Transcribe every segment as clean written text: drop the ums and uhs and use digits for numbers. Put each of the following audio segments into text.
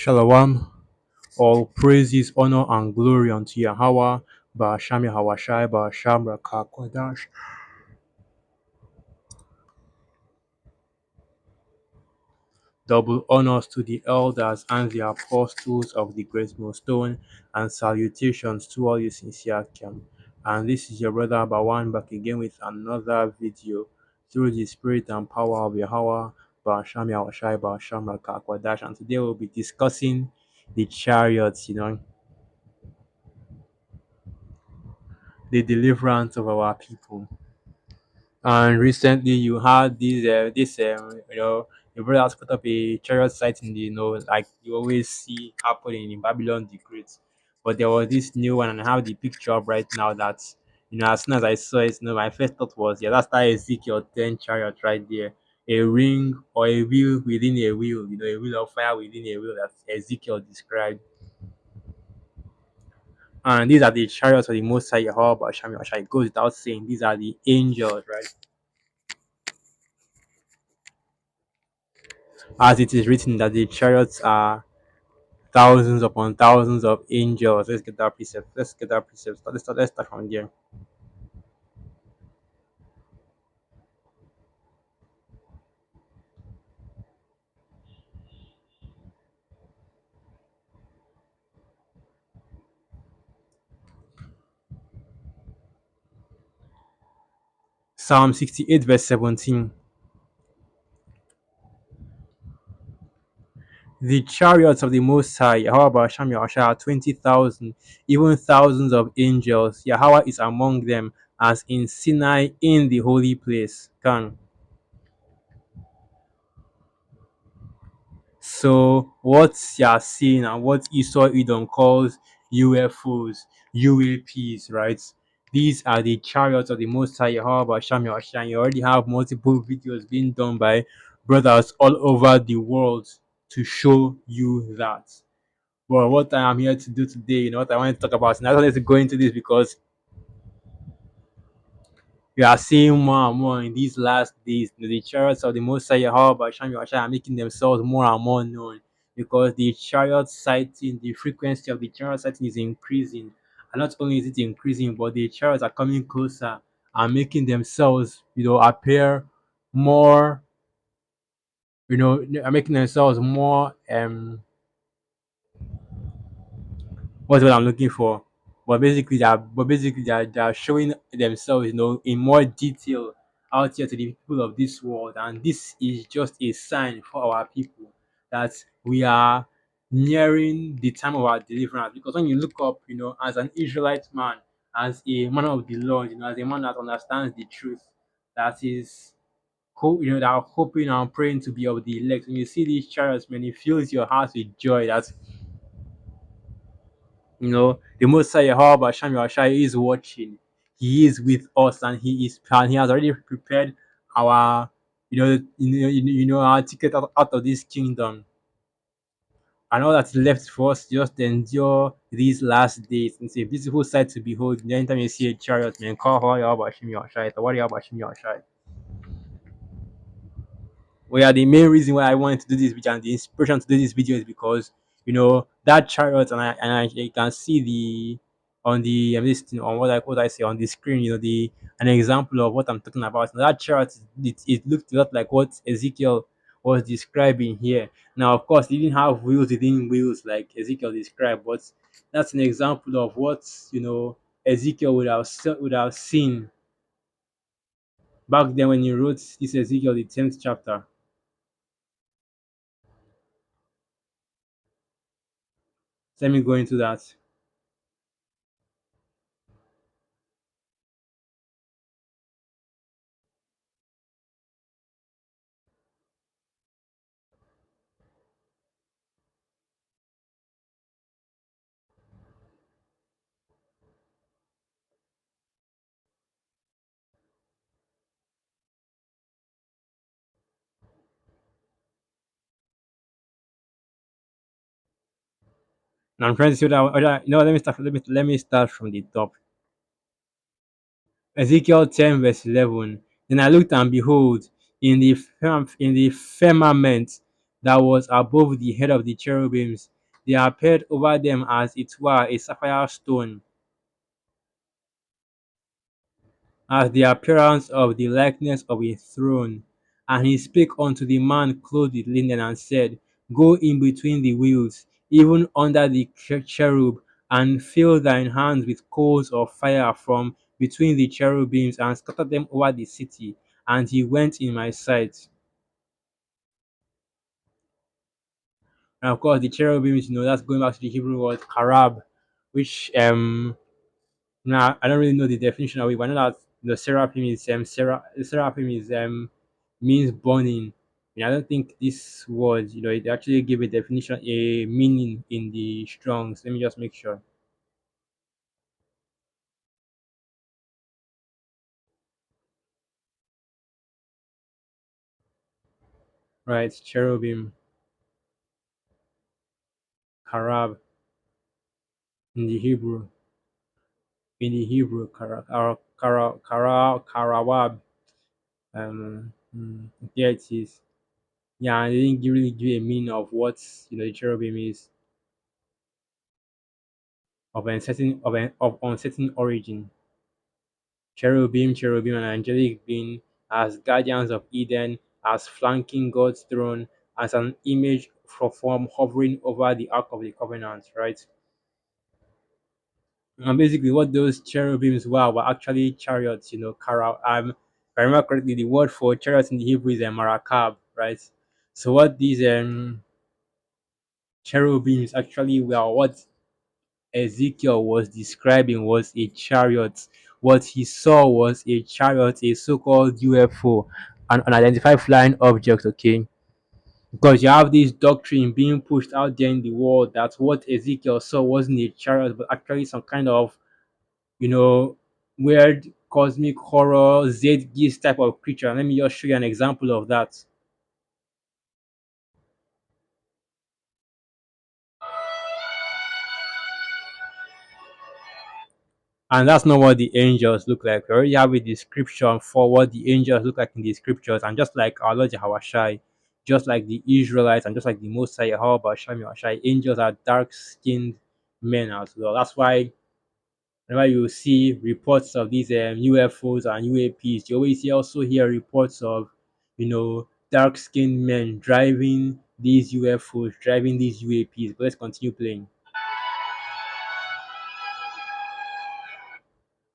Shalom, all praises, honor, and glory unto Yahweh, Ba'asham Yahawashai, Ba'asham Rakakwadash. Double honors to the elders and the apostles of the great millstone, and salutations to all you sincere camp. And this is your brother Bawan back again with another video through the spirit and power of Yahweh, Ba'asham Yahawashai, Ba'asham Rakakwadash. And today we'll be discussing the chariots, the deliverance of our people. And recently, you had your brother has put up a chariot site in the like you always see happening in Babylon the Great. But there was this new one, and I have the picture up right now. That as soon as I saw it, my first thought was, yeah, that's that Ezekiel 10 chariot right there, a ring or a wheel within a wheel, a wheel of fire within a wheel that Ezekiel described. And these are the chariots of the Most High Yahweh Hashem. It goes without saying, these are the angels, right? As it is written that the chariots are thousands upon thousands of angels. Let's get that precept. Let's get that precept. Let's start from there. Psalm 68, verse 17. The chariots of the Most High, Yahweh Hashem Yahweh, are 20,000, even thousands of angels. Yahweh is among them, as in Sinai in the holy place. Can. So what you are seeing and what Esau Edom calls UFOs, UAPs, right? These are the chariots of the Most High Yahweh Hashem Yahweh. You already have multiple videos being done by brothers all over the world to show you that. But what I am here to do today, what I want to talk about, and I wanted to go into this because we are seeing more and more in these last days. The chariots of the Most High Yahweh Hashem Yahweh are making themselves more and more known because the chariot sighting, the frequency of the chariot sighting is increasing. And not only is it increasing, but the chariots are coming closer and making themselves, appear more, are making themselves more what's what I'm looking for. But basically they are showing themselves, in more detail out here to the people of this world. And this is just a sign for our people that we are nearing the time of our deliverance. Because when you look up, as an Israelite man, as a man of the Lord, as a man that understands the truth, that is that are hoping and praying to be of the elect. When you see these chariots, man, it fills your heart with joy that the Most High Yahweh Hashem Yahweh is watching. He is with us, and he has already prepared our our ticket out of this kingdom. And all that's left for us just to endure these last days. It's a beautiful sight to behold. Anytime you see a chariot, man, call Yahweh Hashem Yahweh, or what Yahweh Hashem Yahweh. Well, yeah, the main reason why I wanted to do this video and the inspiration to do this video is because that chariot, and I you can see the on the this on what I say on the screen, the an example of what I'm talking about. That chariot, it looked a lot like what Ezekiel was describing here. Now, of course, it didn't have wheels within wheels like Ezekiel described, but that's an example of what Ezekiel would have seen back then when he wrote this Ezekiel, the 10th chapter. Let me go into that. Now I'm trying to see let me start. Let me start from the top. Ezekiel 10 verse 11. Then I looked and behold, in the firmament that was above the head of the cherubims. They appeared over them as it were a sapphire stone, as the appearance of the likeness of a throne. And he spake unto the man clothed with linen, and said, Go in between the wheels, even under the cherub, and fill thine hands with coals of fire from between the cherubims, and scatter them over the city. And he went in my sight. And of course, the cherubims, that's going back to the Hebrew word karab, which now I don't really know the definition of it, but I know that the seraphim is seraphim is means burning. I don't think this word, it actually give a definition, a meaning in the Strongs. Let me just make sure. Right, cherubim, karab in the Hebrew. Karawab. There it is. Yeah, and they didn't really give a meaning of what the cherubim is, of uncertain origin. Cherubim, and angelic being, as guardians of Eden, as flanking God's throne, as an image for form hovering over the Ark of the Covenant, right? And basically, what those cherubims were actually chariots, if I remember correctly, the word for chariots in the Hebrew is a marakab, right? So, what these cherubims actually were, what Ezekiel was describing was a chariot. What he saw was a chariot, a so-called UFO, an unidentified flying object, okay? Because you have this doctrine being pushed out there in the world that what Ezekiel saw wasn't a chariot, but actually some kind of, you know, weird cosmic horror, Z type of creature. Let me just show you an example of that. And that's not what the angels look like. We already have a description for what the angels look like in the scriptures. And just like our Lord Yahushai, just like the Israelites, and just like the Mosiah, Yahushai, angels are dark skinned men as well. That's why whenever you see reports of these UFOs and UAPs, you always also hear reports of, dark skinned men driving these UFOs, driving these UAPs. But let's continue playing.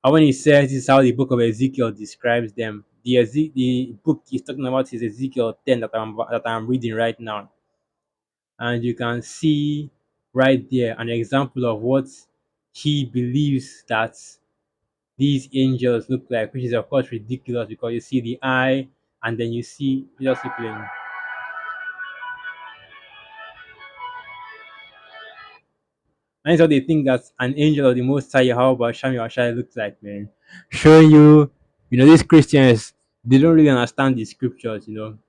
And when he says this is how the book of Ezekiel describes them, the book he's talking about is Ezekiel 10 that I'm reading right now. And you can see right there an example of what he believes that these angels look like, which is of course ridiculous because you see the eye and then you see just keep playing. And that's what they think that an angel of the most high Yahweh Shami Ashai looks like, man. Showing you, these Christians, they don't really understand the scriptures. And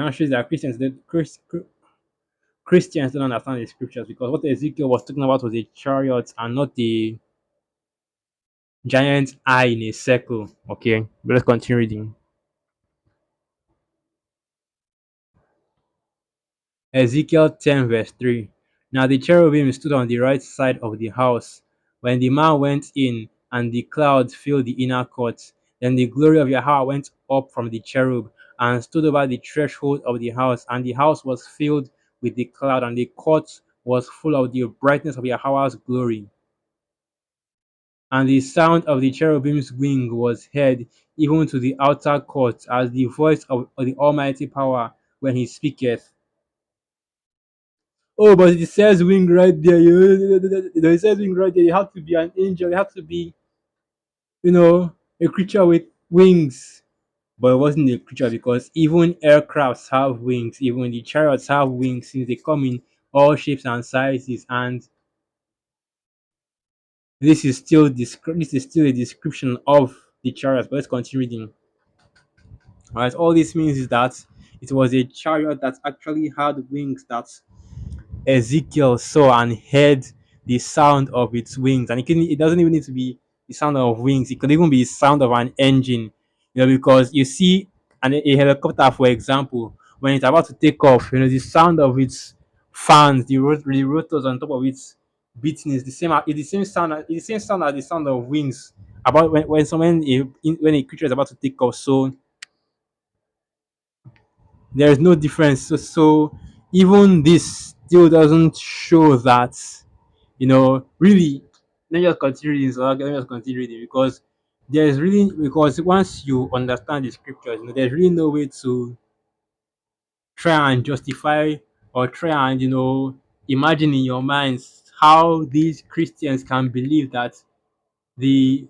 actually that Christians don't understand the scriptures because what Ezekiel was talking about was a chariot and not the giant eye in a circle. Okay, but let's continue reading. Ezekiel 10, verse 3. Now the cherubim stood on the right side of the house when the man went in, and the clouds filled the inner court. Then the glory of Yahweh went up from the cherub and stood over the threshold of the house, and the house was filled with the cloud, and the court was full of the brightness of Yahweh's glory. And the sound of the cherubim's wing was heard even to the outer court, as the voice of the Almighty power when he speaketh. Oh, but it says wing right there. It says wing right there. You have to be an angel. You have to be, a creature with wings. But it wasn't a creature because even aircrafts have wings. Even the chariots have wings since they come in all shapes and sizes. And this is still a description of the chariots. But let's continue reading. Alright, all this means is that it was a chariot that actually had wings that Ezekiel saw and heard the sound of its wings. And it doesn't even need to be the sound of wings, it could even be the sound of an engine. Because you see a helicopter, for example, when it's about to take off, the sound of its fans, the rotors on top of its beating is the same. It's the same sound. It's the same sound as the sound of wings. About when a creature is about to take off. So there is no difference. So even this still doesn't show that, really. Let me just continue reading. So let me just continue reading because because once you understand the scriptures, there's really no way to try and justify or try and imagine in your minds how these Christians can believe that the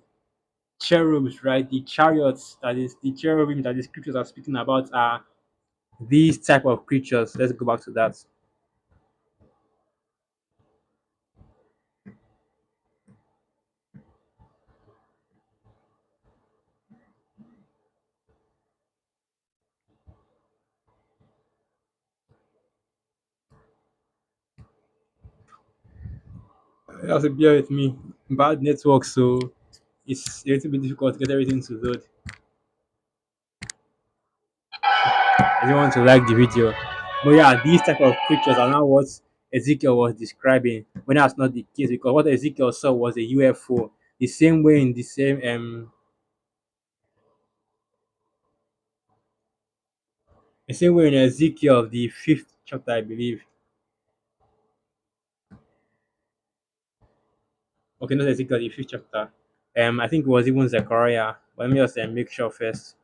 cherubs, right, the chariots, that is the cherubim that the scriptures are speaking about, are these type of creatures. Let's go back to that. You have to bear with me. Bad network, so it's a little bit difficult to get everything to load. I don't want to like the video. But yeah, these type of creatures are not what Ezekiel was describing. When that's not the case, because what Ezekiel saw was a UFO. The same way in the same way in Ezekiel, the fifth chapter, I believe. Okay, not Ezekiel, the fifth chapter. I think it was even Zechariah. But let me just make sure first.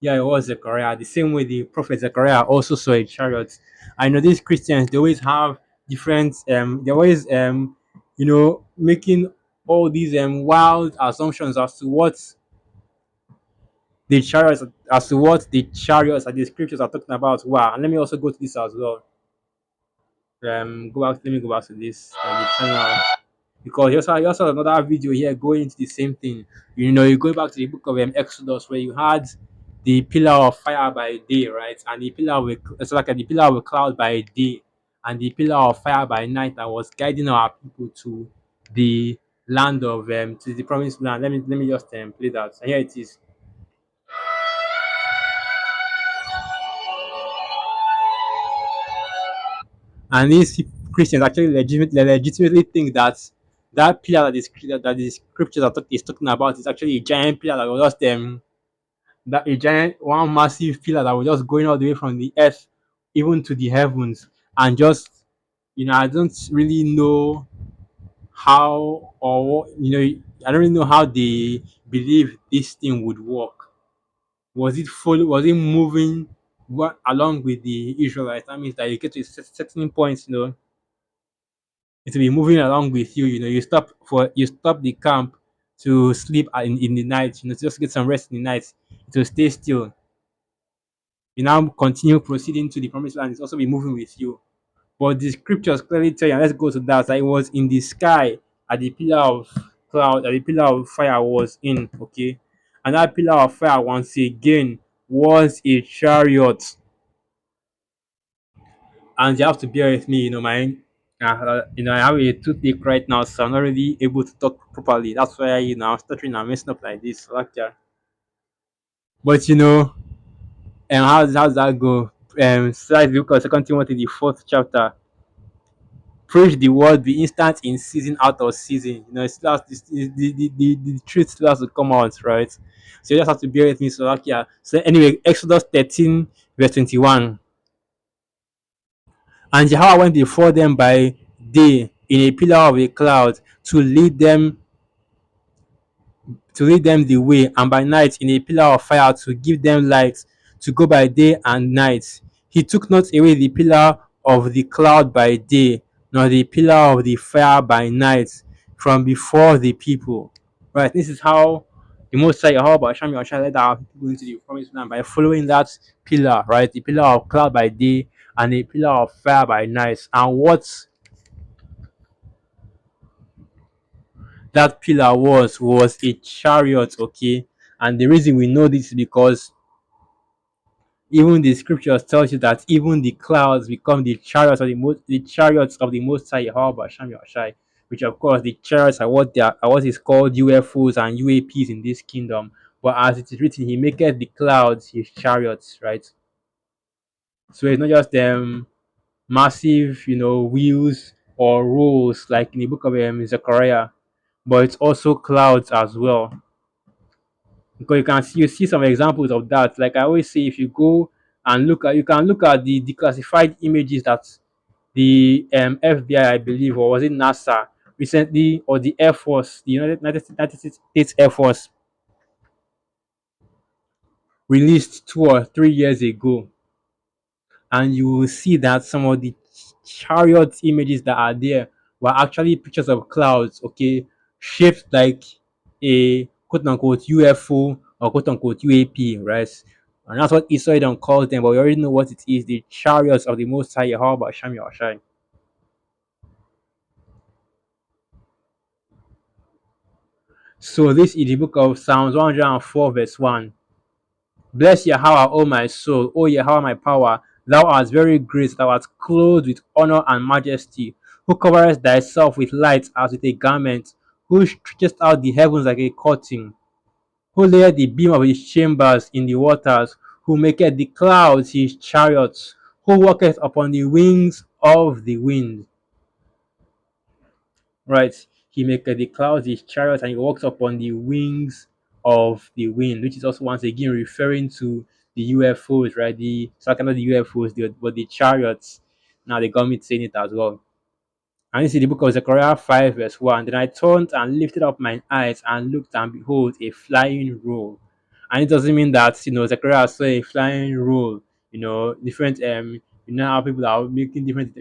Yeah, it was Zechariah. The same way the prophet Zechariah also saw a chariot. I know these Christians, they always have different they always making all these wild assumptions as to what the chariots and the scriptures are talking about. Wow. And let me also go to this as well. Let me go back to this the channel. Because you also have another video here going into the same thing. You go back to the book of Exodus where you had the pillar of fire by day, right? And the pillar of it's like the pillar of a cloud by day and the pillar of fire by night that was guiding our people to the land of to the promised land. Let me just play that. And here it is. And these Christians actually legitimately think that that pillar that the scriptures is talking about is actually a giant pillar that was just that a giant one massive pillar that was just going all the way from the earth even to the heavens. And just I don't really know how or I don't really know how they believe this thing would work. Was it moving along with the Israelites? That means that you get to certain points, it will be moving along with you. You stop the camp to sleep in the night, to just get some rest in the night. It will stay still. You now continue proceeding to the promised land, it's also be moving with you. But the scriptures clearly tell you, and let's go to that it was in the sky at the pillar of cloud, at the pillar of fire was in, okay? And that pillar of fire once again was a chariot. And you have to bear with me, I have a toothache right now, so I'm not really able to talk properly. That's why I'm stuttering and messing up like this. Like that. But and how does that go? Slide look at Second Timothy the fourth chapter. Preach the word, be instant in season, out of season. It's last the truth still has to come out, right? So you just have to bear with me. So like yeah. So anyway, Exodus 13, verse 21. And Jehovah went before them by day in a pillar of a cloud to lead them the way, and by night in a pillar of fire to give them light, to go by day and night. He took not away the pillar of the cloud by day, nor the pillar of the fire by night from before the people. Right, this is how the Most High Yahweh Hashem Yahshua led our people into the promised land by following that pillar, right? The pillar of cloud by day and the pillar of fire by night. And what that pillar was a chariot, okay? And the reason we know this is because even the scriptures tells you that even the clouds become the chariots of the Most High Yahweh Hashem Yahushai, which of course the chariots are what is called UFOs and UAPs in this kingdom. But as it is written, He maketh the clouds His chariots, right? So it's not just massive, wheels or rolls like in the book of Zechariah, but it's also clouds as well. Because you see some examples of that. Like I always say, if you go and you can look at the declassified images that the FBI, I believe, or was it NASA recently, or the Air Force, the United States Air Force released 2 or 3 years ago, and you will see that some of the chariot images that are there were actually pictures of clouds, okay, shaped like a quote unquote UFO or quote unquote UAP, right? And that's what Esau calls them, but we already know what it is, the chariots of the Most High Yahweh Shem Yahushai. So this is the book of Psalms 104, verse 1. Bless Yahweh, O my soul, O Yahweh, my power. Thou art very great, thou art clothed with honor and majesty, who coverest thyself with light as with a garment, who stretchest out the heavens like a curtain, who layeth the beam of his chambers in the waters, who maketh the clouds his chariots, who walketh upon the wings of the wind. Right? He maketh the clouds his chariot, and he walks upon the wings of the wind, which is also once again referring to the UFOs, right? The second of the UFOs, but the chariots. Now they got me saying it as well. And this is the book of Zechariah 5, verse 1. Then I turned and lifted up mine eyes and looked, and behold, a flying roll. And it doesn't mean that Zechariah saw a flying roll. Different how people are making different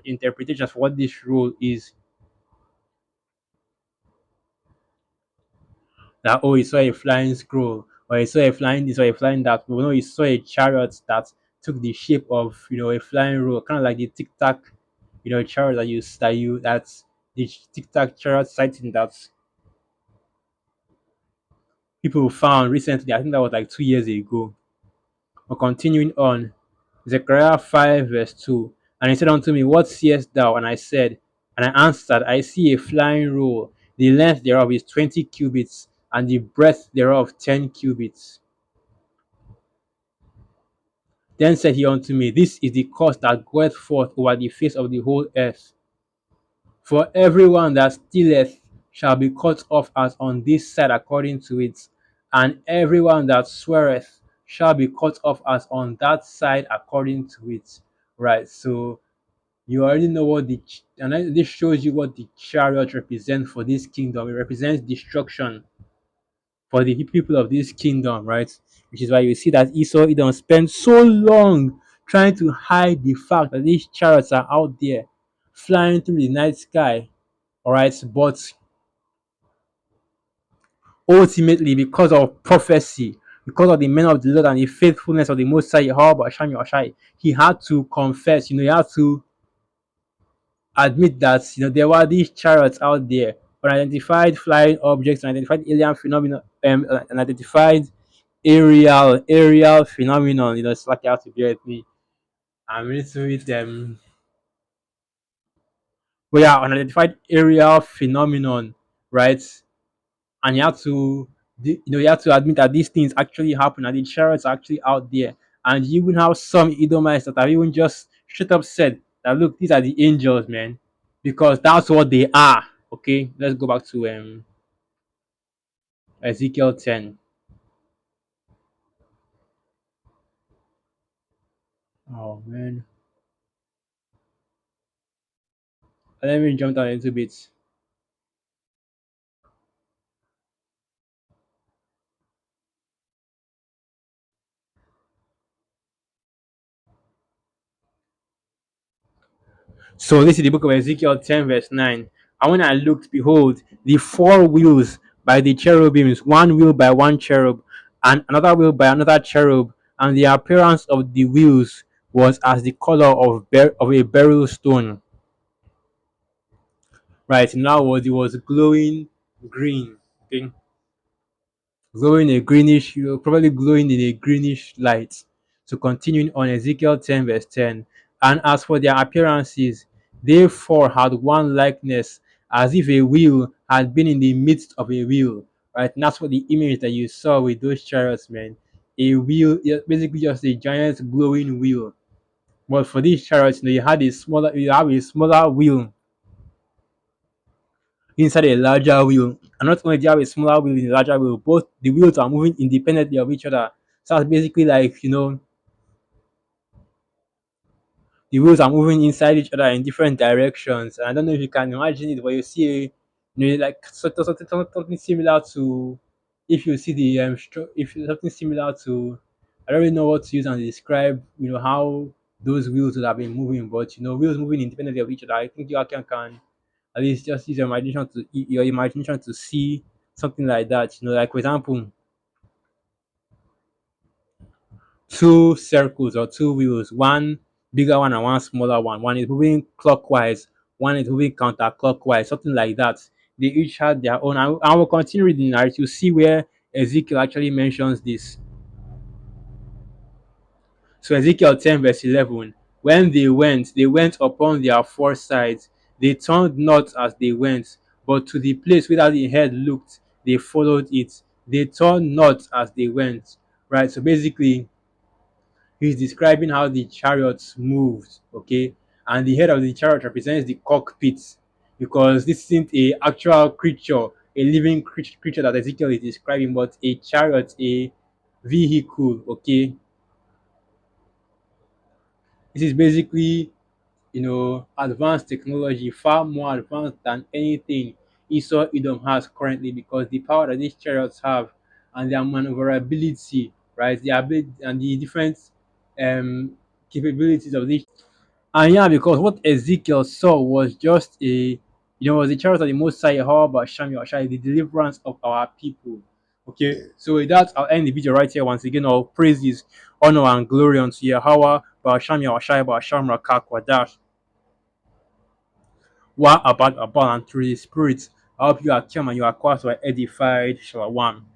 interpretations for what this roll is. That, oh, he saw a flying scroll, or he saw a flying this or a flying that. But no, he saw a chariot that took the shape of a flying roll, kind of like the tic tac chariot that's the tic tac chariot sighting that people found recently. I think that was like 2 years ago. But continuing on, Zechariah 5 verse 2. And he said unto me, What seest thou? And I said, and I answered, I see a flying roll. The length thereof is 20 cubits, and the breadth thereof 10 cubits. Then said he unto me, This is the curse that goeth forth over the face of the whole earth. For everyone that stealeth shall be cut off as on this side according to it, and everyone that sweareth shall be cut off as on that side according to it. Right. So you already know and this shows you what the chariot represents for this kingdom. It represents destruction for the people of this kingdom, right? Which is why you see that Esau Edom spent so long trying to hide the fact that these chariots are out there flying through the night sky, all right? But ultimately, because of prophecy, because of the men of the Lord and the faithfulness of the Most High, Yahweh, Hashem, Yahushai, he had to confess, he had to admit that there were these chariots out there, unidentified flying objects, unidentified alien phenomena, unidentified aerial phenomenon. It's like you have to bear with me. I'm into it. But yeah, unidentified aerial phenomenon, right? And you have to admit that these things actually happen, and the chariots are actually out there. And you even have some Edomites that have even just straight up said that, look, these are the angels, man, because that's what they are. Okay, let's go back to Ezekiel 10. Oh man, let me jump down a little bit. So this is the book of Ezekiel 10, verse 9. And when I looked, behold, the four wheels by the cherubims, one wheel by one cherub, and another wheel by another cherub, and the appearance of the wheels was as the color of a beryl stone. Right, in other words, it was glowing green. Okay. glowing a greenish, probably glowing in a greenish light. So continuing on Ezekiel 10 verse 10. And as for their appearances, they four had one likeness, as if a wheel had been in the midst of a wheel. Right? And that's what the image that you saw with those chariots, man. A wheel, yeah, basically just a giant glowing wheel. But for these chariots, you have a smaller wheel inside a larger wheel. And not only do you have a smaller wheel in a larger wheel, both the wheels are moving independently of each other. So it's basically like, the wheels are moving inside each other in different directions. And I don't know if you can imagine it, but you see like something similar to, if you see the if something similar to, I don't really know what to use and describe, how those wheels would have been moving, but wheels moving independently of each other. I think you can at least just use your imagination to see something like that. Like for example, two circles or two wheels, one bigger one and one smaller one. One is moving clockwise, one is moving counterclockwise, something like that. They each had their own. I will continue reading it to see where Ezekiel actually mentions this. So Ezekiel 10 verse 11, when they went upon their four sides. They turned not as they went, but to the place whither the head looked, they followed it. They turned not as they went. Right. So basically, he's describing how the chariots moved. Okay. And the head of the chariot represents the cockpit, because this isn't a actual creature, a living creature that Ezekiel is describing, but a chariot, a vehicle. Okay. This is basically, advanced technology, far more advanced than anything Esau Edom has currently, because the power that these chariots have and their maneuverability, right? The ability and the different um, capabilities of these. And yeah, because what Ezekiel saw was just was the chariot of the Most High, Yahweh Shem Yahshai, the deliverance of our people. Okay, so with that, I'll end the video right here. Once again, all praises, honor, and glory unto Yahweh, Ba'asham Yahshai, Ba'asham Rakak Wadash. Wa about and through the Spirit. I hope you are calm and you are quiet, or edified. Shalom.